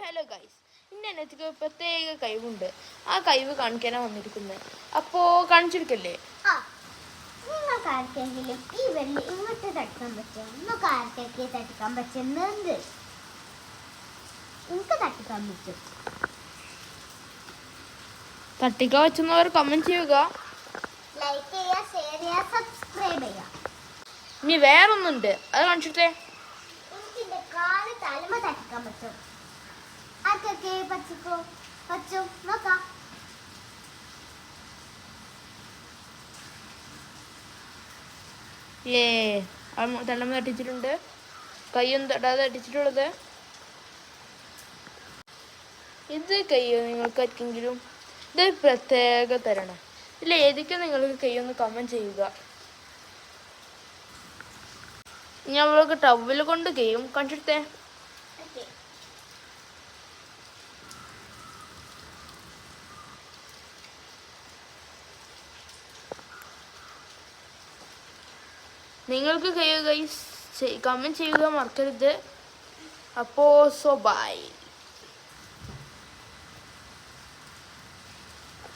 Hello guys, ഇന്ന് എനിക്ക് പ്രത്യേക കഴിവുണ്ട്. ആ കഴിവ് കാണിക്കാനാണ് വന്നിരിക്കുന്നത്. അപ്പോൾ കാണിച്ചെടുക്കല്ലേ? നിങ്ങൾക്ക് ആർക്കെങ്കിലും ഈ വെള്ളി ഇങ്ങോട്ട് തട്ടിക്കാൻ പറ്റുമോ? നിങ്ങൾക്ക് ആർക്കൊക്കെ തട്ടിക്കാൻ പറ്റുന്നുണ്ട്? എനിക്ക് തട്ടിക്കാൻ പറ്റും. തട്ടിക്കാൻ പറ്റുന്നവർ കമന്റ് ചെയ്യുക, ലൈക്ക് ചെയ്യുക, ഷെയർ ചെയ്യുക, സബ്സ്ക്രൈബ് ചെയ്യുക. ഇനി വേറൊന്നുണ്ട്, അത് കാണിച്ചിട്ടേ. എനിക്ക് എൻ്റെ കാല് തലമ തട്ടിക്കാൻ പറ്റും. ആർക്കൊക്കെ പറ്റും നോക്കാം. തലമ തട്ടിച്ചിട്ടുണ്ട്. കൈയൊന്നും തട്ടാതെ തട്ടിച്ചിട്ടുള്ളത്. ഇത് കയ്യോ നിങ്ങൾക്ക് ആർക്കെങ്കിലും ഇത് പ്രത്യേക തരണം. ഇതിൽ ഏതൊക്കെ നിങ്ങൾക്ക് കൈയൊന്ന് കമന്റ് ചെയ്യുക. ഞമ്മൾക്ക് ടവൽ കൊണ്ട് കൈയും കാണിച്ചിട്ടേ. നിങ്ങൾക്ക് കഴിയുക ഗൈസ്, കമന്റ് ചെയ്യുക മറക്കരുത്. അപ്പോൾ ബൈ.